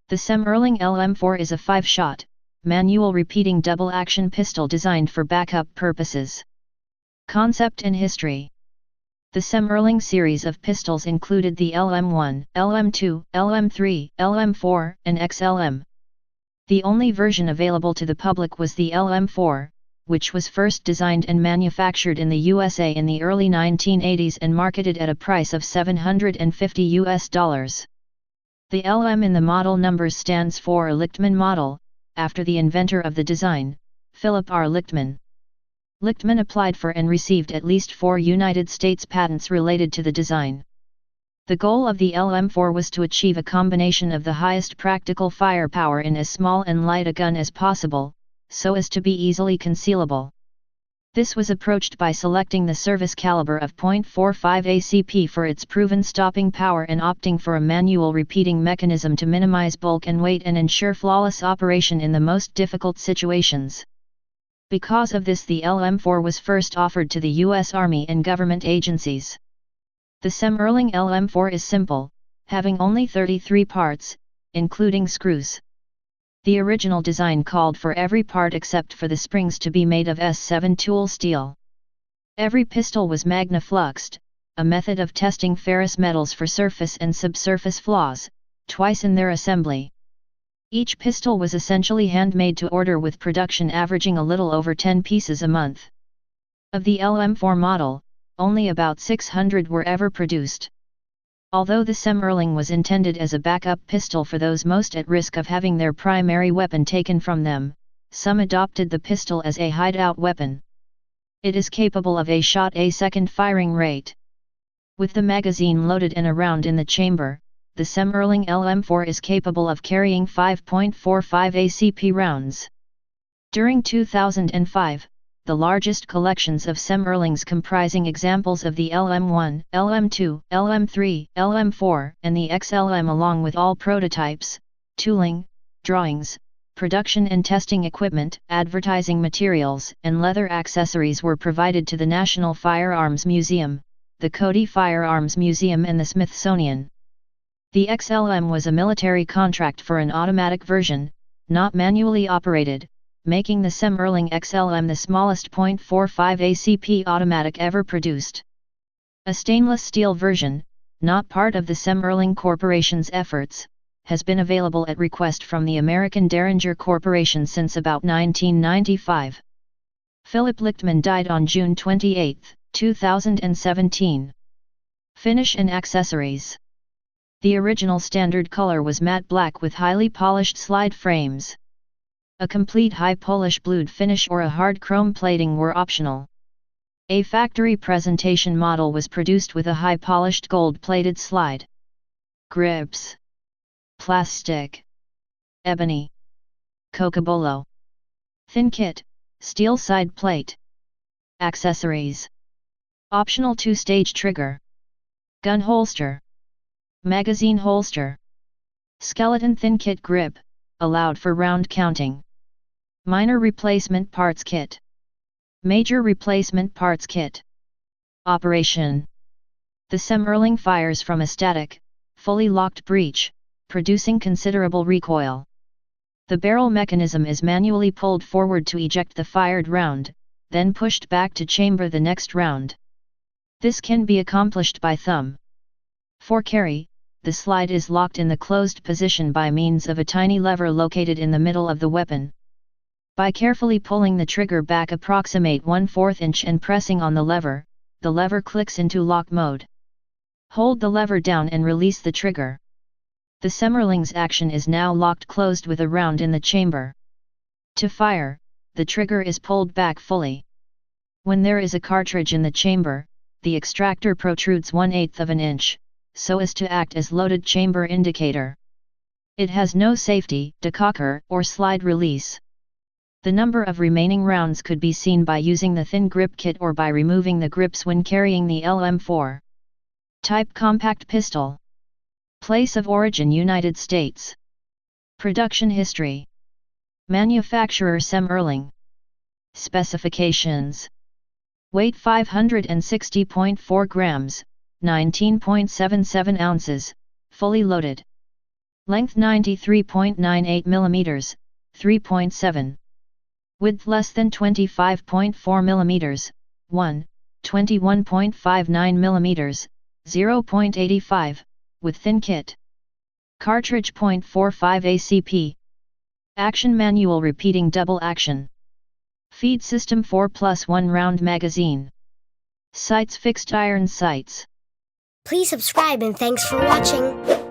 The Semmerling LM4 is a 5-shot, manual repeating double-action pistol designed for backup purposes. Concept and history. The Semmerling series of pistols included the LM1, LM2, LM3, LM4, and XLM. The only version available to the public was the LM4, which was first designed and manufactured in the USA in the early 1980s and marketed at a price of $750. The LM in the model numbers stands for Lichtmann model, after the inventor of the design, Philip R. Lichtmann. Lichtmann applied for and received at least 4 United States patents related to the design. The goal of the LM4 was to achieve a combination of the highest practical firepower in as small and light a gun as possible, so as to be easily concealable. This was approached by selecting the service caliber of .45 ACP for its proven stopping power and opting for a manual repeating mechanism to minimize bulk and weight and ensure flawless operation in the most difficult situations. Because of this, the LM4 was first offered to the U.S. Army and government agencies. The Semmerling LM4 is simple, having only 33 parts, including screws. The original design called for every part except for the springs to be made of S7 tool steel. Every pistol was magnafluxed, a method of testing ferrous metals for surface and subsurface flaws, twice in their assembly. Each pistol was essentially handmade to order, with production averaging a little over 10 pieces a month. Of the LM4 model, only about 600 were ever produced. Although the Semmerling was intended as a backup pistol for those most at risk of having their primary weapon taken from them, some adopted the pistol as a hideout weapon. It is capable of a shot a second firing rate. With the magazine loaded and a round in the chamber, the Semmerling LM4 is capable of carrying 5.45 ACP rounds. During 2005, the largest collections of Semmerlings comprising examples of the LM1, LM2, LM3, LM4, and the XLM, along with all prototypes, tooling, drawings, production and testing equipment, advertising materials, and leather accessories were provided to the National Firearms Museum, the Cody Firearms Museum, and the Smithsonian. The XLM was a military contract for an automatic version, not manually operated, making the Semmerling XLM the smallest .45 ACP automatic ever produced. A stainless steel version, not part of the Semmerling Corporation's efforts, has been available at request from the American Derringer Corporation since about 1995. Philip Lichtmann died on June 28, 2017. Finish and accessories. The original standard color was matte black with highly polished slide frames. A complete high polish blued finish or a hard chrome plating were optional. A factory presentation model was produced with a high polished gold plated slide. Grips. Plastic. Ebony. Cocobolo. Thin kit, steel side plate. Accessories. Optional 2-stage trigger. Gun holster. Magazine holster. Skeleton thin kit grip, allowed for round counting. Minor replacement parts kit. Major replacement parts kit. Operation. The Semmerling fires from a static, fully locked breech, producing considerable recoil. The barrel mechanism is manually pulled forward to eject the fired round, then pushed back to chamber the next round. This can be accomplished by thumb. For carry, the slide is locked in the closed position by means of a tiny lever located in the middle of the weapon. By carefully pulling the trigger back approximate 1/4 inch and pressing on the lever clicks into lock mode. Hold the lever down and release the trigger. The Semmerling's action is now locked closed with a round in the chamber. To fire, the trigger is pulled back fully. When there is a cartridge in the chamber, the extractor protrudes 1/8 of an inch, so as to act as loaded chamber indicator. It has no safety, decocker, or slide release. The number of remaining rounds could be seen by using the thin grip kit or by removing the grips when carrying the LM4. Type compact pistol. Place of origin United States. Production history. Manufacturer Semmerling. Specifications. Weight 560.4 grams, 19.77 ounces, fully loaded. Length 93.98 mm, 3.7. Width less than 25.4 mm, 1, 21.59 mm, 0.85, with thin kit. Cartridge .45 ACP. Action manual repeating double action. Feed system 4+1 round magazine. Sights fixed iron sights. Please subscribe and thanks for watching.